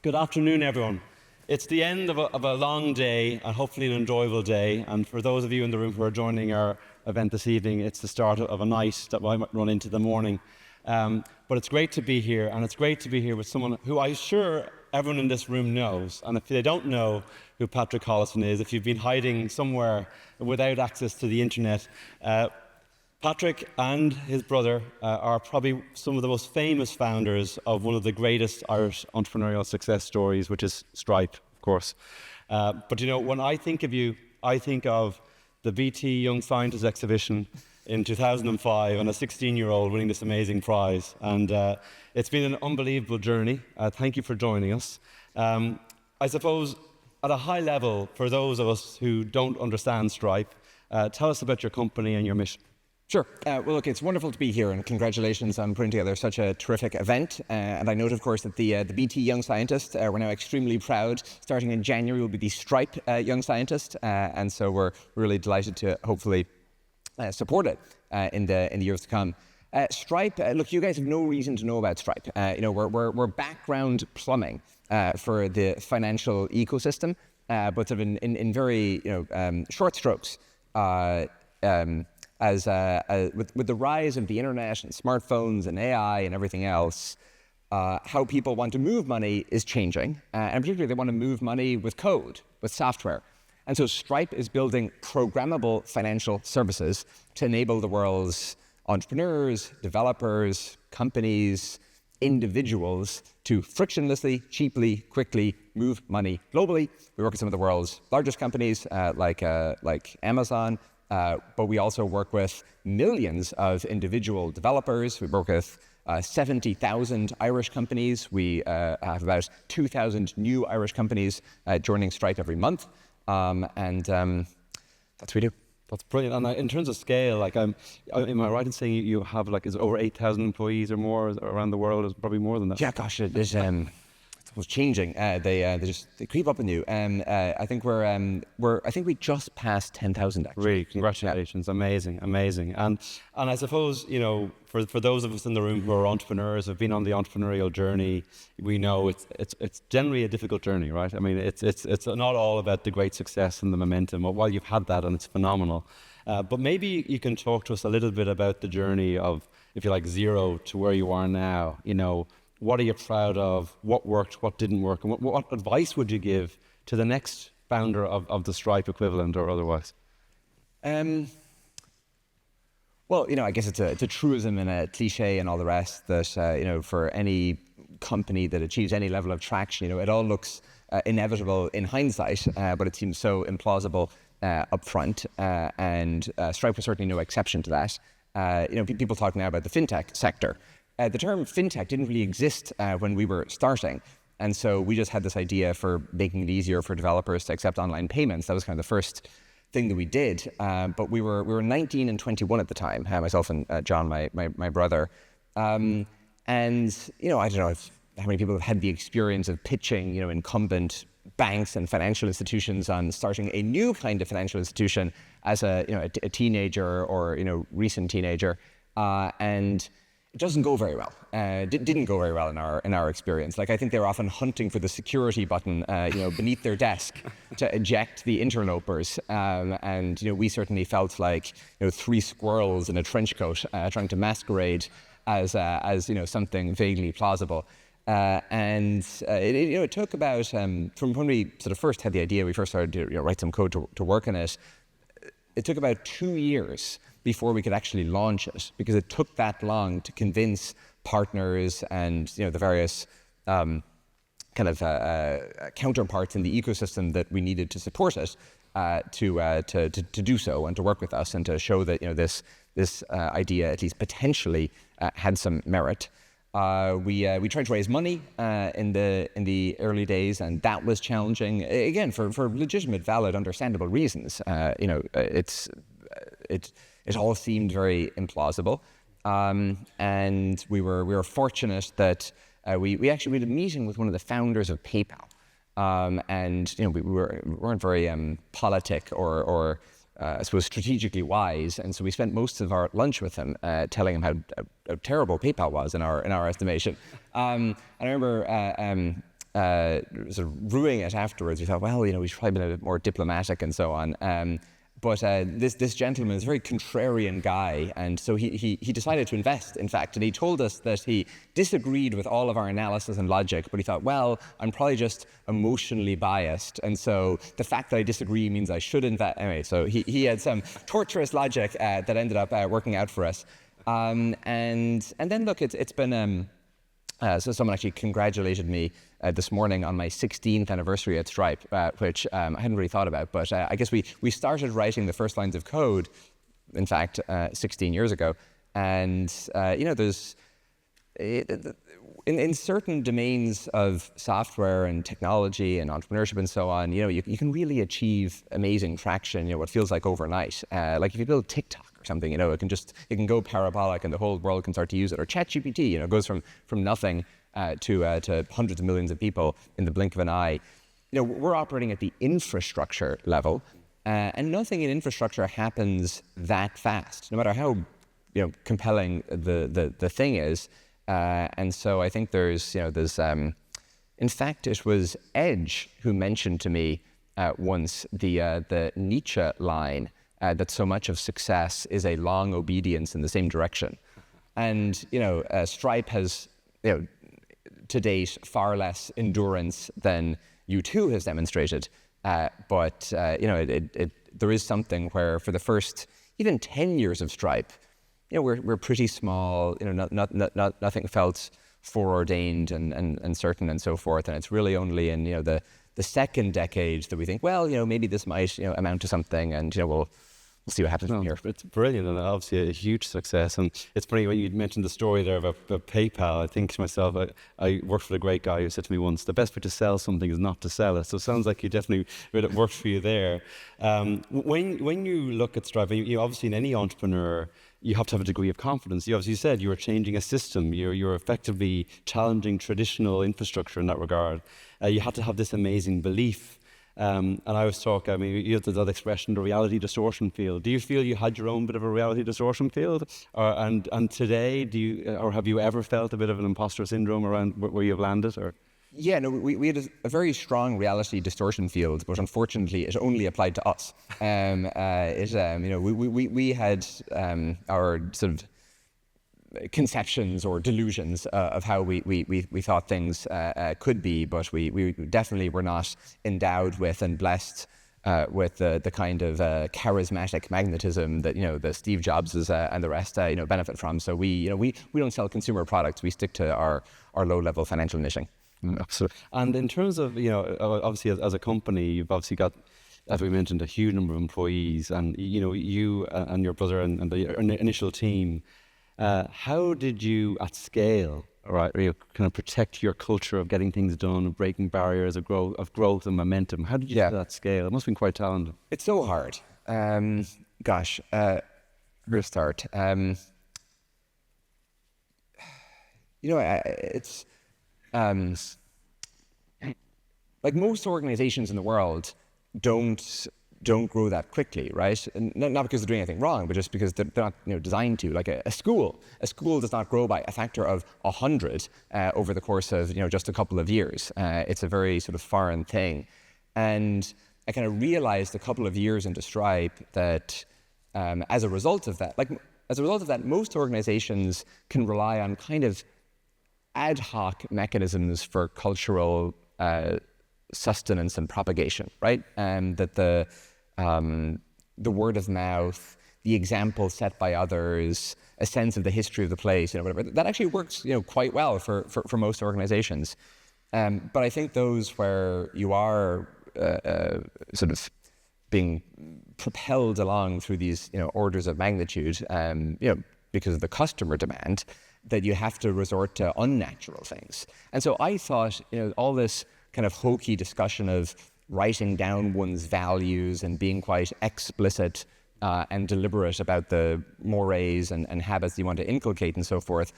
Good afternoon, everyone. It's the end of a long day, and hopefully an enjoyable day. And for those of you in the room who are joining our event this evening, it's the start of a night that might run into the morning. But it's great to be here, and it's great to be here with someone who I'm sure everyone in this room knows. And if they don't know who Patrick Collison is, if you've been hiding somewhere without access to the internet, Patrick and his brother are probably some of the most famous founders of one of the greatest Irish entrepreneurial success stories, which is Stripe, of course. But you know, when I think of you, I think of the BT Young Scientist exhibition in 2005 and a 16-year-old winning this amazing prize. And it's been an unbelievable journey. Thank you for joining us. I suppose at a high level, for those of us who don't understand Stripe, tell us about your company and your mission. Sure. Well, look, it's wonderful to be here, and congratulations on putting together such a terrific event. And I note, of course, that the BT Young Scientist, we're now extremely proud. Starting in January, will be the Stripe Young Scientist, and so we're really delighted to hopefully support it in the years to come. Stripe, look, you guys have no reason to know about Stripe. We're background plumbing for the financial ecosystem, but sort of in very short strokes. With the rise of the internet and smartphones and AI and everything else, how people want to move money is changing, and particularly they want to move money with code, with software. And so Stripe is building programmable financial services to enable the world's entrepreneurs, developers, companies, individuals to frictionlessly, cheaply, quickly move money globally. We work with some of the world's largest companies like Amazon, but we also work with millions of individual developers. We work with 70,000 Irish companies. We have about 2,000 new Irish companies joining Stripe every month, and that's what we do. That's brilliant. And in terms of scale, am I right in saying you have is it over 8,000 employees or more around the world? It's probably more than that. Yeah, gosh, it is. It's changing. They creep up on you. I think I think we just passed 10,000 actually. Really, congratulations! Yeah. Amazing. And I suppose for those of us in the room who are entrepreneurs, have been on the entrepreneurial journey, we know it's generally a difficult journey, right? I mean, it's not all about the great success and the momentum. While you've had that and it's phenomenal, but maybe you can talk to us a little bit about the journey of, if you like, zero to where you are now. What are you proud of? What worked? What didn't work? And what advice would you give to the next founder of the Stripe equivalent or otherwise? Well, I guess it's a truism and a cliche and all the rest that, for any company that achieves any level of traction, it all looks inevitable in hindsight, but it seems so implausible up front. And Stripe was certainly no exception to that. People talk now about the fintech sector. The term fintech didn't really exist when we were starting. And so we just had this idea for making it easier for developers to accept online payments. That was kind of the first thing that we did. But we were 19 and 21 at the time, myself and John, my brother. And, I don't know how many people have had the experience of pitching, incumbent banks and financial institutions on starting a new kind of financial institution as a teenager or, recent teenager. And it doesn't go very well. Didn't go very well in our experience. I think they were often hunting for the security button, beneath their desk to eject the interlopers. And we certainly felt like three squirrels in a trench coat trying to masquerade as something vaguely plausible. And it took about from when we sort of first had the idea, we first started to write some code to work on it. It took about 2 years before we could actually launch it, because it took that long to convince partners and the various counterparts in the ecosystem that we needed to support it to do so and to work with us and to show that this idea at least potentially had some merit. We tried to raise money in the early days, and that was challenging again for legitimate, valid, understandable reasons. It all seemed very implausible, and we were fortunate that we actually had a meeting with one of the founders of PayPal, and we weren't very politic or I suppose strategically wise, and so we spent most of our lunch with him, telling him how terrible PayPal was in our estimation. And I remember sort of ruining it afterwards. We thought, well, we should probably be a bit more diplomatic and so on. But this gentleman is a very contrarian guy, and so he decided to invest, in fact, and he told us that he disagreed with all of our analysis and logic, but he thought, well, I'm probably just emotionally biased, and so the fact that I disagree means I should invest. Anyway, so he had some torturous logic that ended up working out for us. And then look, it's been so someone actually congratulated me this morning on my 16th anniversary at Stripe, which I hadn't really thought about, but I guess we started writing the first lines of code, in fact, 16 years ago, and there's in certain domains of software and technology and entrepreneurship and so on, you can really achieve amazing traction, what feels like overnight. Like if you build TikTok or something, it can go parabolic and the whole world can start to use it. Or ChatGPT, goes from nothing to hundreds of millions of people in the blink of an eye. We're operating at the infrastructure level, and nothing in infrastructure happens that fast, no matter how compelling the thing is. And so I think there's in fact, it was Edge who mentioned to me once the Nietzsche line that so much of success is a long obedience in the same direction. And Stripe has to date far less endurance than U2 has demonstrated. But there is something where for the first even 10 years of Stripe, we're pretty small. Nothing felt foreordained and certain and so forth. And it's really only in the second decade that we think, well, maybe this might amount to something, and we'll see what happens from here. It's brilliant, and obviously a huge success. And it's funny when you mentioned the story there about PayPal. I think to myself, I worked with a great guy who said to me once, the best way to sell something is not to sell it. So it sounds like you definitely it worked for you there. When you look at Stripe, obviously in any entrepreneur, you have to have a degree of confidence. You obviously said you were changing a system. You're effectively challenging traditional infrastructure in that regard. You had to have this amazing belief. And I was talking, you have that expression, the reality distortion field. Do you feel you had your own bit of a reality distortion field? And today, or have you ever felt a bit of an imposter syndrome around where you've landed? Or? Yeah, no, we had a very strong reality distortion field, but unfortunately, it only applied to us. We had our sort of conceptions or delusions of how we thought things could be, but we definitely were not endowed with and blessed with the kind of charismatic magnetism that the Steve Jobses and the rest benefit from. So we don't sell consumer products. We stick to our low-level financial niching. Absolutely. And in terms of, obviously as a company, you've obviously got, as we mentioned, a huge number of employees, and you and your brother and the initial team. How did you, at scale, kind of protect your culture of getting things done, of breaking barriers of growth and momentum? How did you do that scale? It must have been quite talented. It's so hard. Where to start? It's like most organizations in the world don't grow that quickly, right? And not because they're doing anything wrong, but just because they're not designed to. Like a school does not grow by a factor of 100 over the course of just a couple of years. It's a very sort of foreign thing, and I kind of realized a couple of years into Stripe that as a result of that, most organizations can rely on kind of ad hoc mechanisms for cultural sustenance and propagation, right? That the word of mouth, the example set by others, a sense of the history of the place, whatever, that actually works, quite well for most organizations. But I think those where you are sort of being propelled along through these, orders of magnitude, because of the customer demand, that you have to resort to unnatural things. And so I thought, all this kind of hokey discussion of writing down one's values and being quite explicit and deliberate about the mores and habits you want to inculcate and so forth,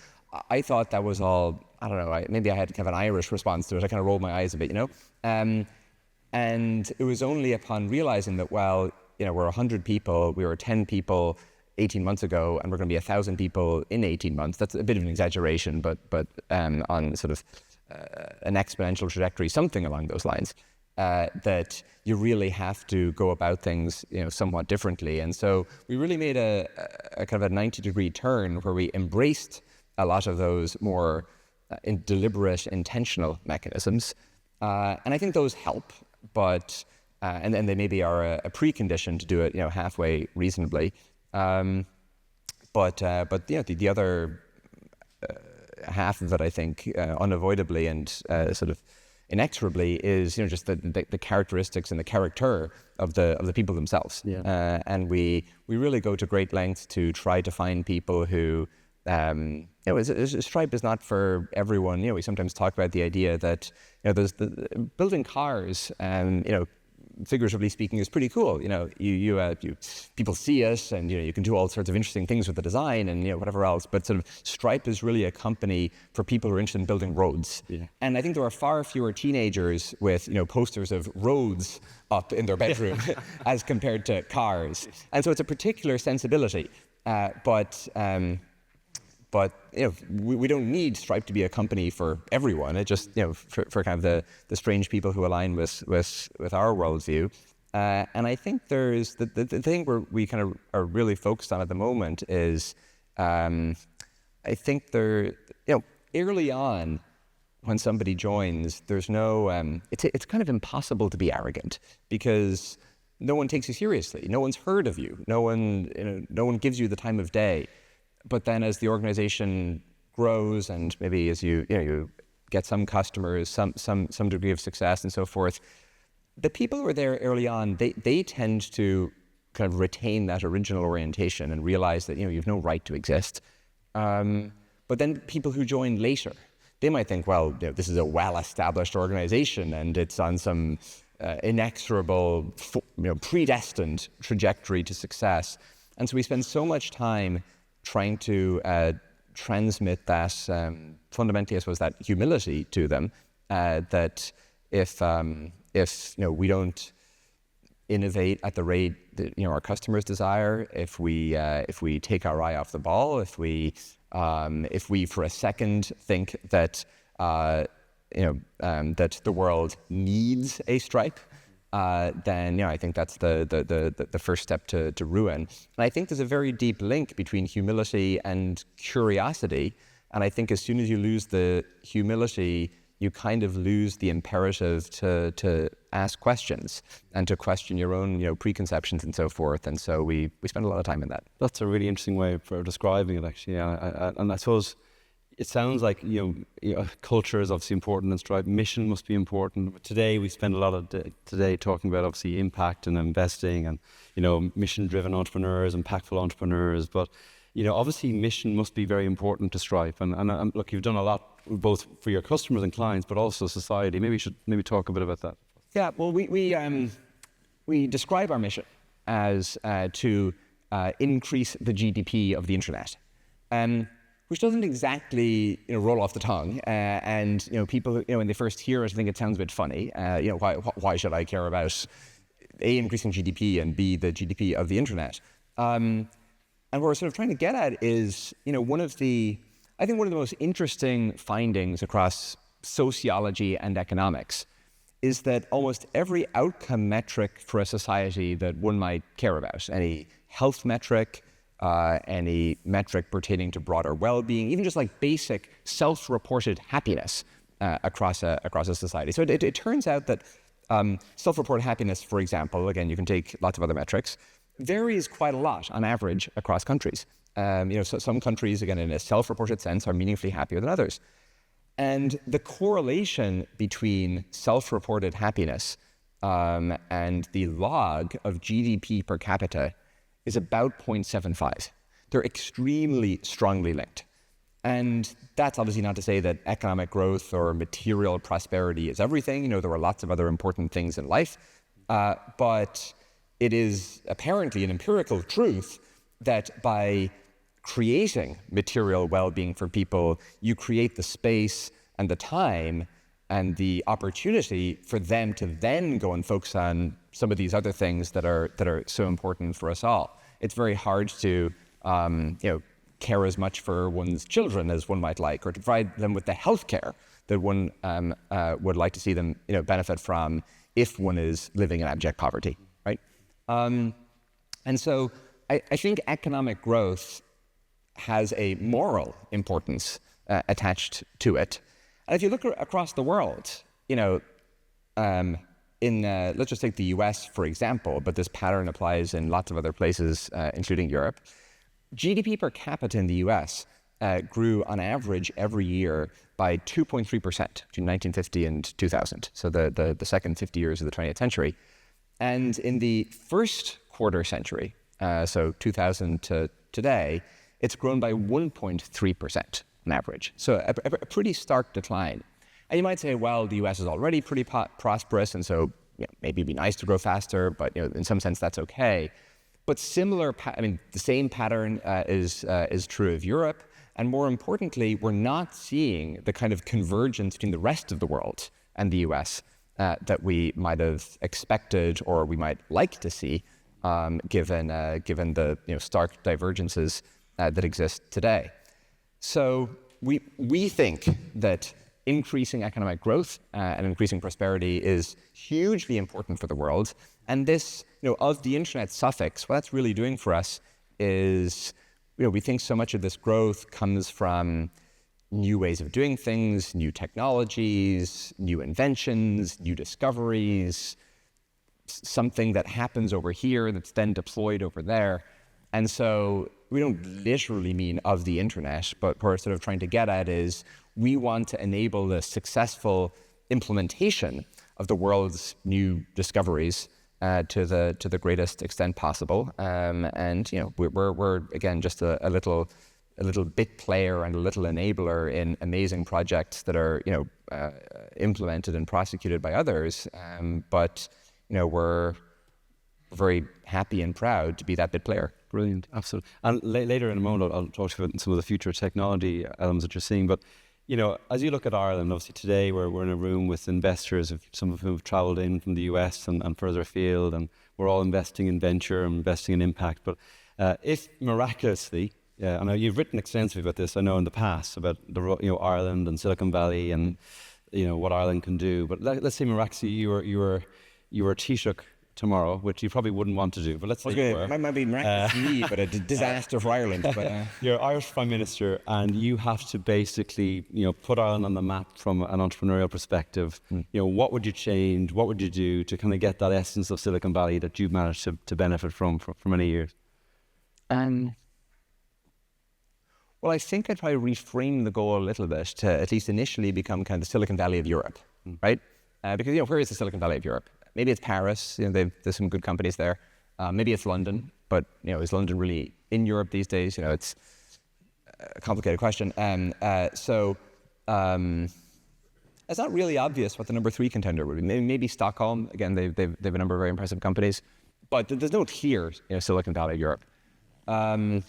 I thought that was all, I don't know, maybe I had kind of an Irish response to it. I kind of rolled my eyes a bit, And it was only upon realizing that, well, we're 100 people, we were 10 people 18 months ago, and we're going to be 1,000 people in 18 months. That's a bit of an exaggeration, but on sort of an exponential trajectory, something along those lines, that you really have to go about things, somewhat differently. And so we really made a kind of a 90-degree turn where we embraced a lot of those more deliberate, intentional mechanisms. And I think those help, but and then they maybe are a precondition to do it, halfway reasonably. But the other half of it, I think, unavoidably and sort of inexorably is, just the characteristics and the character of the people themselves. Yeah. And we really go to great lengths to try to find people who, Stripe is not for everyone. We sometimes talk about the idea that, there's building cars, figuratively speaking, is pretty cool. People see us, and you can do all sorts of interesting things with the design and whatever else. But sort of Stripe is really a company for people who are interested in building roads. Yeah. And I think there are far fewer teenagers with posters of roads up in their bedroom as compared to cars. And so it's a particular sensibility. But we don't need Stripe to be a company for everyone. It just for kind of the strange people who align with our worldview. And I think there's the thing where we kind of are really focused on at the moment is I think early on when somebody joins, there's no it's kind of impossible to be arrogant because no one takes you seriously. No one's heard of you. No one gives you the time of day. But then as the organization grows and maybe as you get some customers, some degree of success and so forth, the people who are there early on, they tend to kind of retain that original orientation and realize that you've no right to exist. But then people who join later, they might think, well, this is a well-established organization and it's on some inexorable, predestined trajectory to success. And so we spend so much time trying to transmit that fundamentally, I suppose, that humility to them. That if we don't innovate at the rate that our customers desire, if we take our eye off the ball, if we for a second think that that the world needs a Stripe, then I think that's the first step to ruin. And I think there's a very deep link between humility and curiosity. And I think as soon as you lose the humility, you kind of lose the imperative to ask questions and to question your own preconceptions and so forth. And so we spend a lot of time in that. That's a really interesting way for describing it, actually. And I suppose it sounds like culture is obviously important in Stripe. Mission must be important. But today we spend a lot of today talking about obviously impact and investing and mission-driven entrepreneurs, impactful entrepreneurs. But obviously mission must be very important to Stripe. And look, you've done a lot both for your customers and clients, but also society. Maybe you should talk a bit about that. Yeah. Well, we describe our mission as to increase the GDP of the internet. Which doesn't exactly roll off the tongue, and people when they first hear it, I think it sounds a bit funny. Why should I care about A, increasing GDP, and B, the GDP of the internet? And what we're sort of trying to get at is one of the most interesting findings across sociology and economics is that almost every outcome metric for a society that one might care about, any health metric, any metric pertaining to broader well-being, even just like basic self-reported happiness across a society. So it turns out that self-reported happiness, for example, again, you can take lots of other metrics, varies quite a lot on average across countries. So some countries, again, in a self-reported sense, are meaningfully happier than others. And the correlation between self-reported happiness and the log of GDP per capita is about 0.75. They're extremely strongly linked. And that's obviously not to say that economic growth or material prosperity is everything. There are lots of other important things in life. But it is apparently an empirical truth that by creating material well-being for people, you create the space and the time and the opportunity for them to then go and focus on some of these other things that are so important for us all. It's very hard to care as much for one's children as one might like, or to provide them with the health care that one would like to see them, benefit from if one is living in abject poverty, right? And so I think economic growth has a moral importance attached to it. And if you look across the world, let's just take the US, for example, but this pattern applies in lots of other places, including Europe. GDP per capita in the US grew on average every year by 2.3% between 1950 and 2000, so the second 50 years of the 20th century. And in the first quarter century, so 2000 to today, it's grown by 1.3% on average. So a pretty stark decline. And you might say, well, the US is already pretty prosperous, and so maybe it'd be nice to grow faster, but in some sense that's okay. But the same pattern is true of Europe. And more importantly, we're not seeing the kind of convergence between the rest of the world and the US that we might have expected or we might like to see, given the stark divergences that exist today. So we think that increasing economic growth and increasing prosperity is hugely important for the world. And this, of the internet suffix, what that's really doing for us is, we think so much of this growth comes from new ways of doing things, new technologies, new inventions, new discoveries, something that happens over here that's then deployed over there. And so we don't literally mean of the internet, but what we're sort of trying to get at is we want to enable the successful implementation of the world's new discoveries to the greatest extent possible. And we're again just a little bit player and a little enabler in amazing projects that are implemented and prosecuted by others. But we're very happy and proud to be that bit player. Brilliant, absolutely. And later in a moment, I'll talk to you about some of the future technology elements that you're seeing. But as you look at Ireland, obviously today we're in a room with investors, some of whom have travelled in from the US and further afield, and we're all investing in venture and investing in impact. But if miraculously, I know you've written extensively about this, I know in the past, about Ireland and Silicon Valley and what Ireland can do. But let's say miraculously you were Taoiseach tomorrow, which you probably wouldn't want to do, but let's say you were. It might be miraculous for me, but a disaster for Ireland. But, You're Irish Prime Minister, and you have to basically, put Ireland on the map from an entrepreneurial perspective. What would you change? What would you do to kind of get that essence of Silicon Valley that you've managed to benefit from for many years? Well, I think I'd probably reframe the goal a little bit to at least initially become kind of the Silicon Valley of Europe, right? Because where is the Silicon Valley of Europe? Maybe it's Paris. There's some good companies there. Maybe it's London, but is London really in Europe these days? It's a complicated question. So it's not really obvious what the number 3 contender would be. Maybe Stockholm. Again, they've a number of very impressive companies, but there's no clear Silicon Valley of Europe. And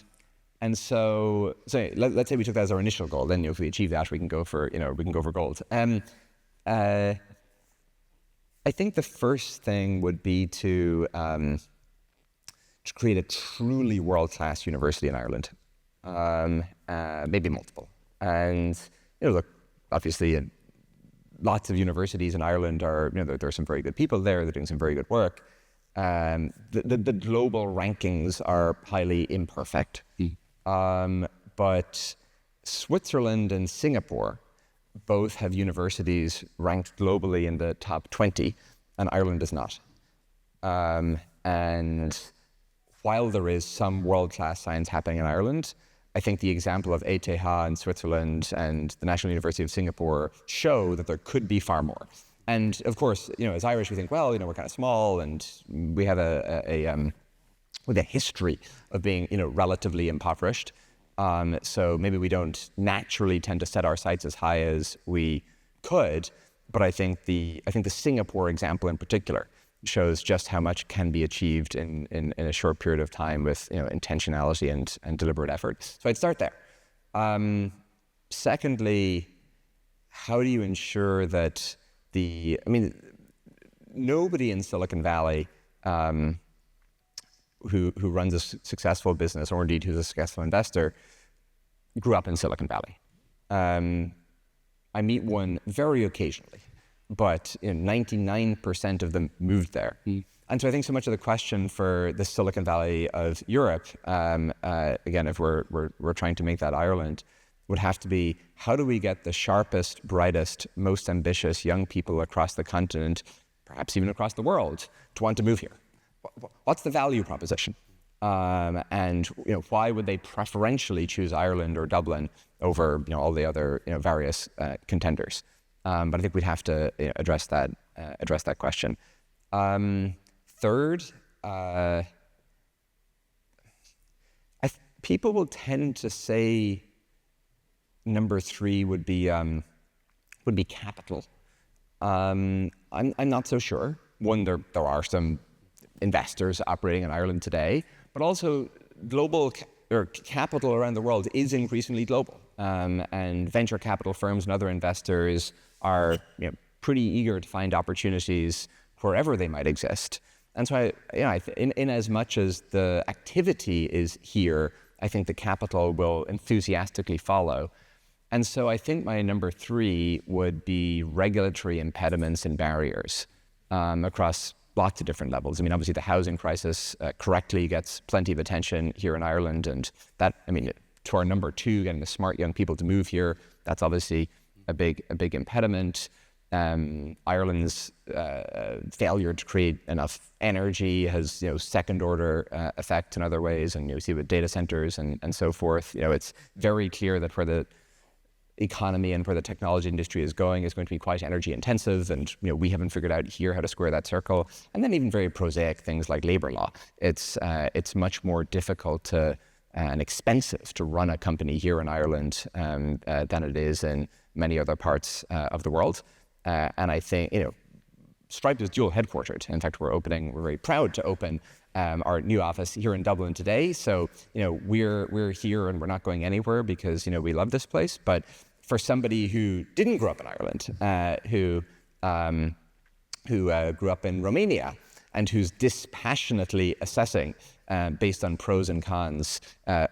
so let's say we took that as our initial goal. Then if we achieve that, we can go for gold. I think the first thing would be to create a truly world-class university in Ireland, maybe multiple. And look, obviously, lots of universities in Ireland are there are some very good people there. They're doing some very good work. The global rankings are highly imperfect, but Switzerland and Singapore both have universities ranked globally in the top 20, and Ireland does not. And while there is some world-class science happening in Ireland, I think the example of ETH in Switzerland and the National University of Singapore show that there could be far more. And of course, as Irish, we think, well, we're kind of small, and we have a history of being, relatively impoverished. So maybe we don't naturally tend to set our sights as high as we could, but I think the Singapore example in particular shows just how much can be achieved in a short period of time with intentionality and deliberate effort. So I'd start there. Secondly, how do you ensure that nobody in Silicon Valley who runs a successful business, or indeed who's a successful investor, grew up in Silicon Valley. I meet one very occasionally, but 99% of them moved there. And so I think so much of the question for the Silicon Valley of Europe, again, if we're trying to make that Ireland, would have to be, how do we get the sharpest, brightest, most ambitious young people across the continent, perhaps even across the world, to want to move here? What's the value proposition? And why would they preferentially choose Ireland or Dublin over all the other various contenders? But I think we'd have to address that question. Third, people will tend to say number 3 would be capital. I'm not so sure. One, there are some investors operating in Ireland today, but also global capital around the world is increasingly global, and venture capital firms and other investors are pretty eager to find opportunities wherever they might exist. And so, in as much as the activity is here, I think the capital will enthusiastically follow. And so I think my number 3 would be regulatory impediments and barriers across lots of different levels. I mean, obviously the housing crisis correctly gets plenty of attention here in Ireland, and that, to our number 2, getting the smart young people to move here, that's obviously a big impediment. Ireland's failure to create enough energy has second order effect in other ways, and you see with data centers and so forth. It's very clear that where the economy and where the technology industry is going to be quite energy intensive, and we haven't figured out here how to square that circle. And then even very prosaic things like labor law. It's much more difficult and expensive to run a company here in Ireland than it is in many other parts of the world. And I think Stripe is dual headquartered. In fact, we're very proud to open our new office here in Dublin today. So we're here and we're not going anywhere because we love this place. But for somebody who didn't grow up in Ireland, who grew up in Romania, and who's dispassionately assessing based on pros and cons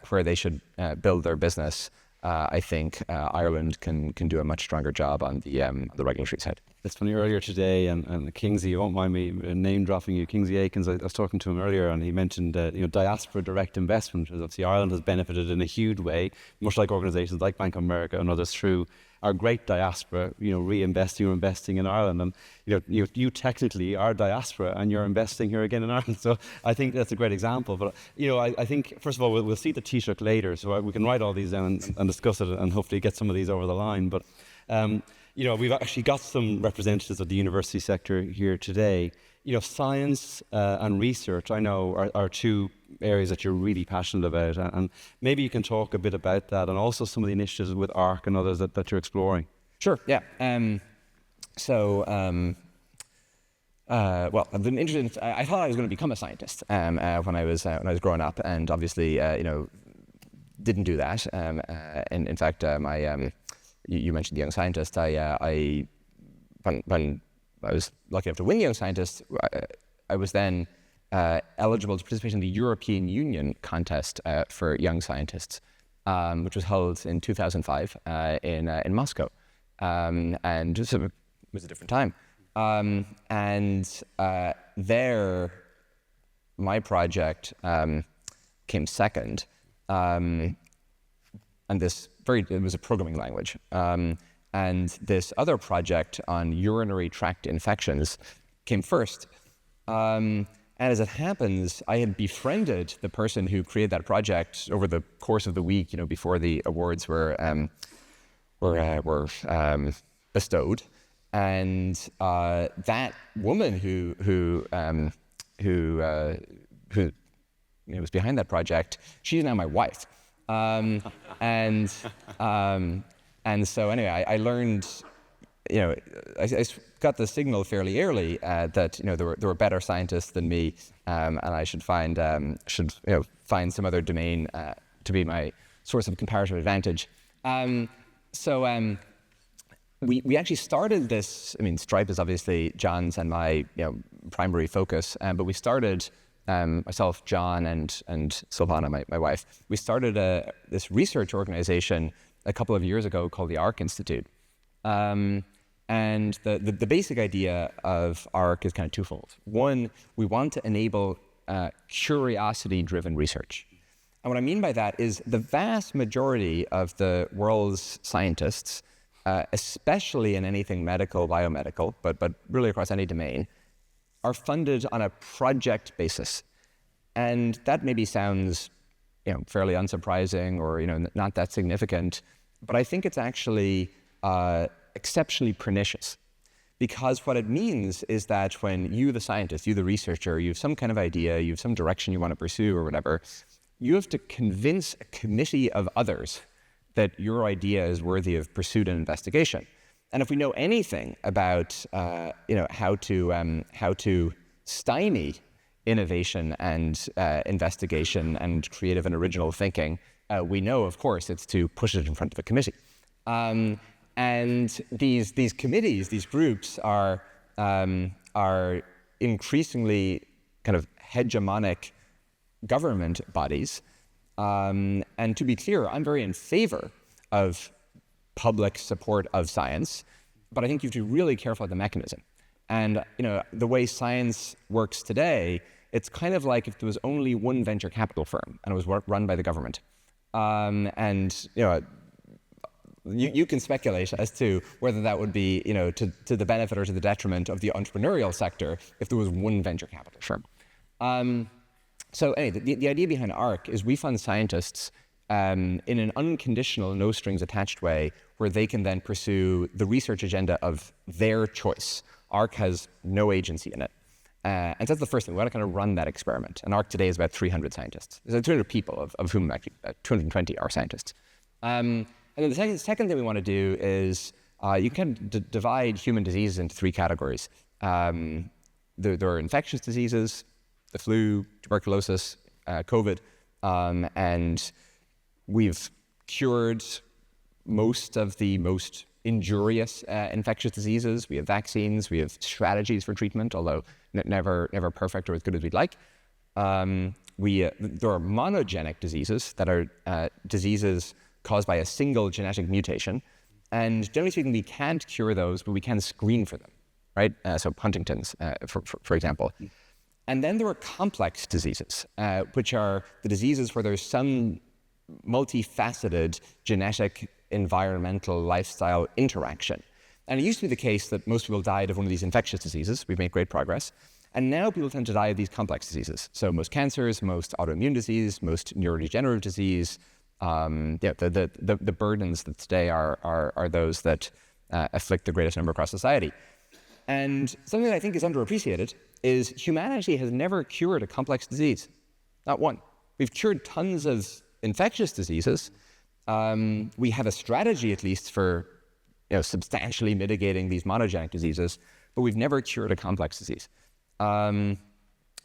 where they should build their business, I think Ireland can do a much stronger job on the regulatory side. It's funny, earlier today, and Kingsley, you won't mind me name dropping you, Kingsley Aikens, I was talking to him earlier, and he mentioned diaspora direct investment. Obviously Ireland has benefited in a huge way, much like organisations like Bank of America and others, through our great diaspora, reinvesting or investing in Ireland. And you technically are diaspora and you're investing here again in Ireland. So I think that's a great example. But I think, first of all, we'll see the Taoiseach later, so we can write all these down and discuss it and hopefully get some of these over the line. But we've actually got some representatives of the university sector here today. Science and research, I know, are 2 areas that you're really passionate about, and maybe you can talk a bit about that, and also some of the initiatives with ARC and others that you're exploring. Sure. Yeah. Well, I've been interested. I thought I was going to become a scientist when I was growing up, and obviously, didn't do that. And in fact, you mentioned the Young Scientist. When I was lucky enough to win Young Scientist, I was then eligible to participate in the European Union contest for Young Scientists, which was held in 2005 in Moscow, and it was a different time. There, my project came second, and it was a programming language. And this other project on urinary tract infections came first. And as it happens, I had befriended the person who created that project over the course of the week, before the awards were bestowed. And that woman who was behind that project, she's now my wife. And so anyway, I learned, I got the signal fairly early that there were better scientists than me, and I should find some other domain to be my source of comparative advantage. We actually started this. Stripe is obviously John's and my primary focus, but we started. Myself, John, and Silvana, my wife, we started this research organization a couple of years ago called the ARC Institute. And the basic idea of ARC is kind of twofold. One, we want to enable curiosity-driven research. And what I mean by that is the vast majority of the world's scientists, especially in anything medical, biomedical, but really across any domain, are funded on a project basis. And that maybe sounds, fairly unsurprising or, not that significant, but I think it's actually exceptionally pernicious. Because what it means is that when you, the scientist, you, the researcher, you have some kind of idea, you have some direction you want to pursue or whatever, you have to convince a committee of others that your idea is worthy of pursuit and investigation. And if we know anything about, how to stymie innovation and investigation and creative and original thinking, we know, of course, it's to push it in front of a committee. And these committees, these groups, are increasingly kind of hegemonic government bodies. And to be clear, I'm very in favor of public support of science, but I think you have to be really careful of the mechanism. And the way science works today, it's kind of like if there was only one venture capital firm and it was run by the government. You can speculate as to whether that would be, to the benefit or to the detriment of the entrepreneurial sector if there was one venture capital firm. So anyway, the idea behind ARC is we fund scientists in an unconditional, no strings attached way where they can then pursue the research agenda of their choice. ARC has no agency in it. And so that's the first thing. We want to kind of run that experiment. And ARC today is about 300 scientists. There's 200 people, of whom actually 220 are scientists. And then the second thing we want to do is you can divide human diseases into three categories. There are infectious diseases, the flu, tuberculosis, COVID, and we've cured most of the most injurious infectious diseases. We have vaccines, we have strategies for treatment, although never perfect or as good as we'd like. There are monogenic diseases that are diseases caused by a single genetic mutation. And generally speaking, we can't cure those, but we can screen for them, right? So Huntington's, for example. And then there are complex diseases, which are the diseases where there's some multifaceted genetic, environmental, lifestyle interaction. And it used to be the case that most people died of one of these infectious diseases. We've made great progress. And now people tend to die of these complex diseases. So most cancers, most autoimmune disease, most neurodegenerative disease, the burdens that today are those that afflict the greatest number across society. And something that I think is underappreciated is humanity has never cured a complex disease, not one. We've cured tons of infectious diseases. We have a strategy, at least, for substantially mitigating these monogenic diseases, but we've never cured a complex disease.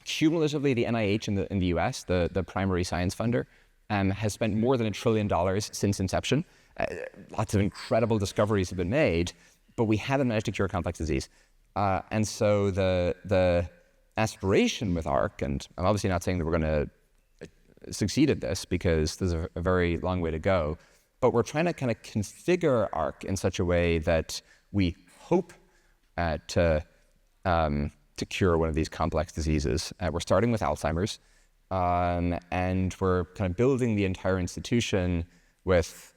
Cumulatively, the NIH in the US, the primary science funder, has spent more than $1 trillion since inception. Lots of incredible discoveries have been made, but we haven't managed to cure complex disease. And so the aspiration with ARC, and I'm obviously not saying that we're going to succeed at this because there's a very long way to go, but we're trying to kind of configure ARC in such a way that we hope to cure one of these complex diseases. We're starting with Alzheimer's. And we're kind of building the entire institution with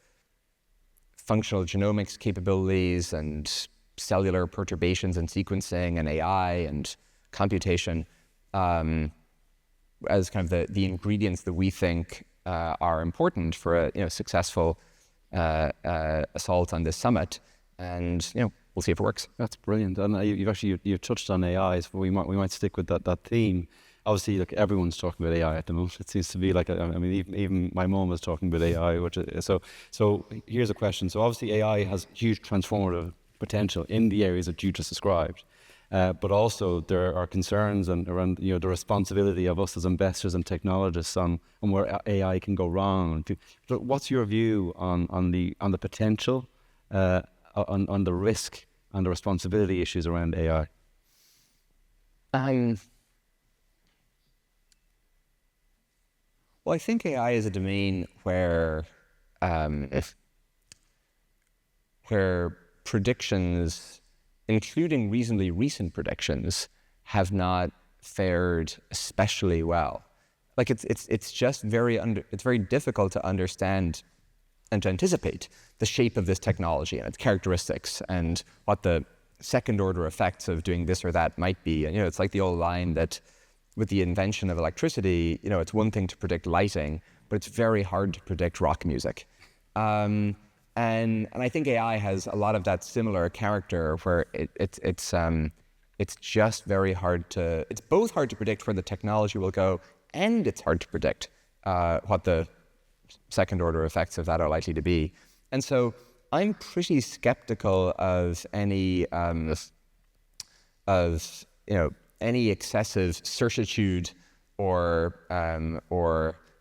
functional genomics capabilities and cellular perturbations and sequencing and AI and computation as kind of the ingredients that we think are important for a successful assault on this summit. And we'll see if it works. That's brilliant. And you've touched on AI, so we might stick with that theme. Obviously, look, everyone's talking about AI at the moment. It seems to be like, even my mom was talking about AI. So here's a question. So obviously AI has huge transformative potential in the areas that you just described. But also there are concerns around the responsibility of us as investors and technologists on where AI can go wrong. So what's your view on the potential, on the risk and the responsibility issues around AI? Well, I think AI is a domain where predictions, including reasonably recent predictions, have not fared especially well. Like it's just it's very difficult to understand and to anticipate the shape of this technology and its characteristics and what the second order effects of doing this or that might be. And it's like the old line that with the invention of electricity, it's one thing to predict lighting, but it's very hard to predict rock music. And I think AI has a lot of that similar character where it's just very hard to, it's both hard to predict where the technology will go, and it's hard to predict what the second order effects of that are likely to be. And so I'm pretty skeptical of any any excessive certitude or kind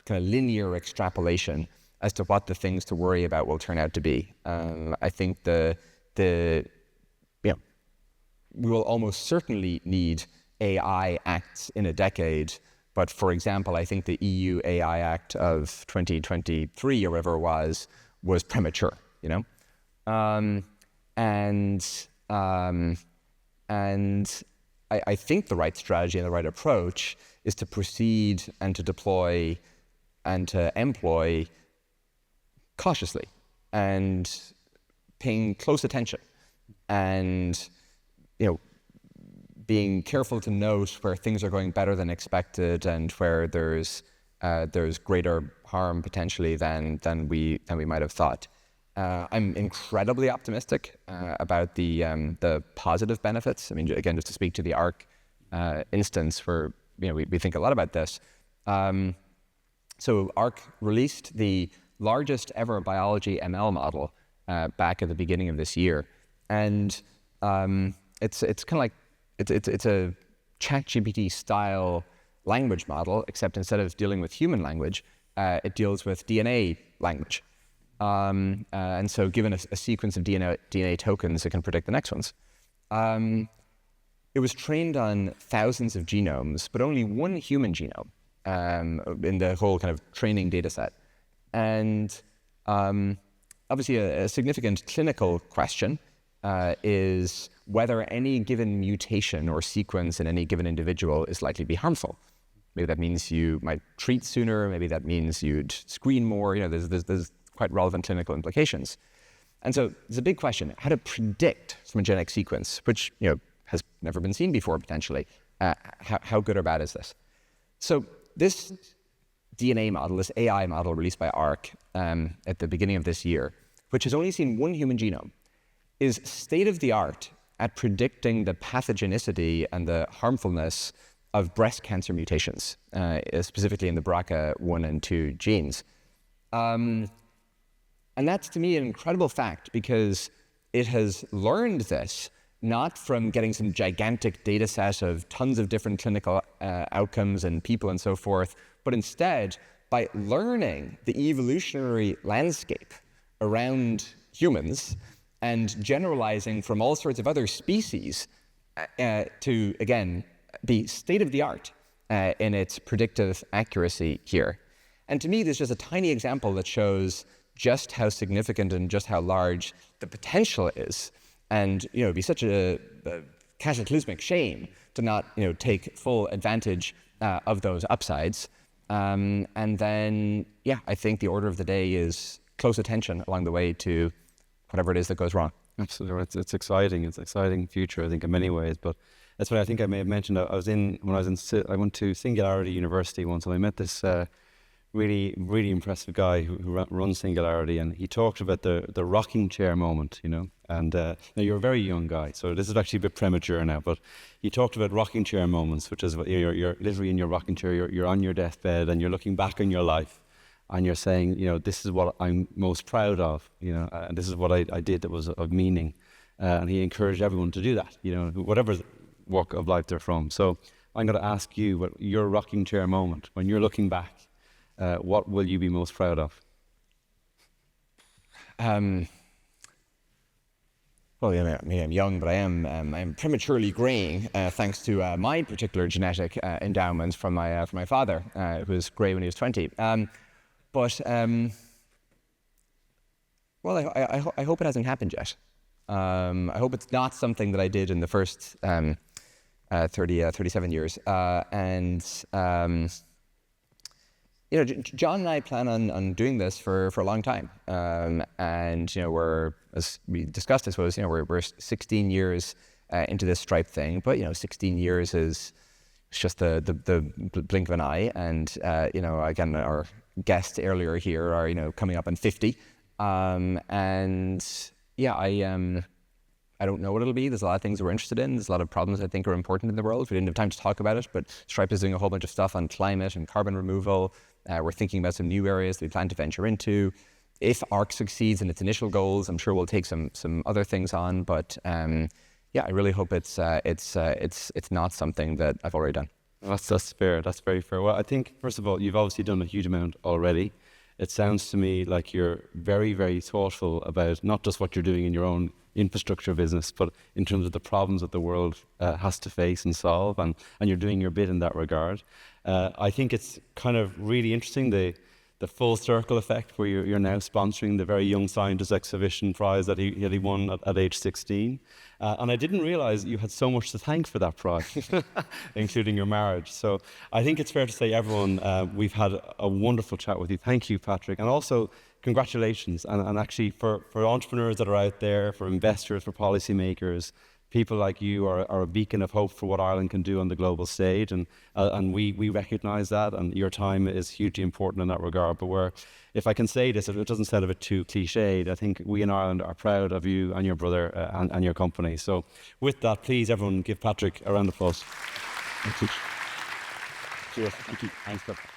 of linear extrapolation as to what the things to worry about will turn out to be. I think we will almost certainly need AI acts in a decade. But for example, I think the EU AI Act of 2023 or whatever it was premature, And I think the right strategy and the right approach is to proceed and to deploy and to employ cautiously and paying close attention and, being careful to note where things are going better than expected and where there's greater harm potentially than we might have thought. I'm incredibly optimistic about the positive benefits. I mean, again, just to speak to the ARC instance where we think a lot about this. So ARC released the largest ever biology ML model back at the beginning of this year, and it's kind of like it's a ChatGPT style language model, except instead of dealing with human language, it deals with DNA language. And so given a sequence of DNA tokens, it can predict the next ones. It was trained on thousands of genomes, but only one human genome in the whole kind of training data set. And obviously a significant clinical question is whether any given mutation or sequence in any given individual is likely to be harmful. Maybe that means you might treat sooner, maybe that means you'd screen more, there's quite relevant clinical implications. And so there's a big question, how to predict from a genetic sequence, which has never been seen before potentially. How good or bad is this? So this DNA model, this AI model released by ARC at the beginning of this year, which has only seen one human genome, is state-of-the-art at predicting the pathogenicity and the harmfulness of breast cancer mutations, specifically in the BRCA1 and 2 genes. And that's, to me, an incredible fact because it has learned this not from getting some gigantic data set of tons of different clinical outcomes and people and so forth, but instead by learning the evolutionary landscape around humans and generalizing from all sorts of other species to, again, be state-of-the-art in its predictive accuracy here. And to me, there's just a tiny example that shows just how significant and just how large the potential is. And it'd be such a cataclysmic shame to not take full advantage of those upsides. And then, I think the order of the day is close attention along the way to whatever it is that goes wrong. Absolutely, it's exciting. It's an exciting future, I think, in many ways. But that's what I think I may have mentioned. I went to Singularity University once, and I met this really, really impressive guy who runs Singularity, and he talked about the rocking chair moment, And now you're a very young guy, so this is actually a bit premature now. But he talked about rocking chair moments, which is you're literally in your rocking chair, you're on your deathbed, and you're looking back on your life. And you're saying, this is what I'm most proud of, and this is what I did that was of meaning. And he encouraged everyone to do that, whatever walk of life they're from. So I'm going to ask you, what your rocking chair moment, when you're looking back, what will you be most proud of? Well, I'm young, but I'm prematurely graying thanks to my particular genetic endowments from my father, who was gray when he was 20. But I hope it hasn't happened yet. I hope it's not something that I did in the first 37 years. John and I plan on doing this for a long time. And we're, as we discussed, I suppose, we're 16 years into this Stripe thing, but 16 years is just the blink of an eye. And again, our guests earlier here are coming up on 50. I don't know what it'll be. There's a lot of things we're interested in. There's a lot of problems I think are important in the world. We didn't have time to talk about it, but Stripe is doing a whole bunch of stuff on climate and carbon removal. We're thinking about some new areas that we plan to venture into. If ARC succeeds in its initial goals, I'm sure we'll take some other things on. But I really hope it's not something that I've already done. That's fair. That's very fair. Well, I think, first of all, you've obviously done a huge amount already. It sounds to me like you're very, very thoughtful about not just what you're doing in your own infrastructure business, but in terms of the problems that the world has to face and solve, and you're doing your bit in that regard. I think it's kind of really interesting, the full circle effect where you're now sponsoring the very young scientist exhibition prize that he won at age 16. And I didn't realize you had so much to thank for that prize, including your marriage. So I think it's fair to say, everyone, we've had a wonderful chat with you. Thank you, Patrick. And also, congratulations. And actually, for entrepreneurs that are out there, for investors, for policymakers, people like you are a beacon of hope for what Ireland can do on the global stage, and we recognise that, and your time is hugely important in that regard. But if I can say this, if it doesn't sound a bit too cliched, I think we in Ireland are proud of you and your brother and your company. So with that, please everyone give Patrick a round of applause. Thank you. Cheers. Thank you. Thanks, Patrick.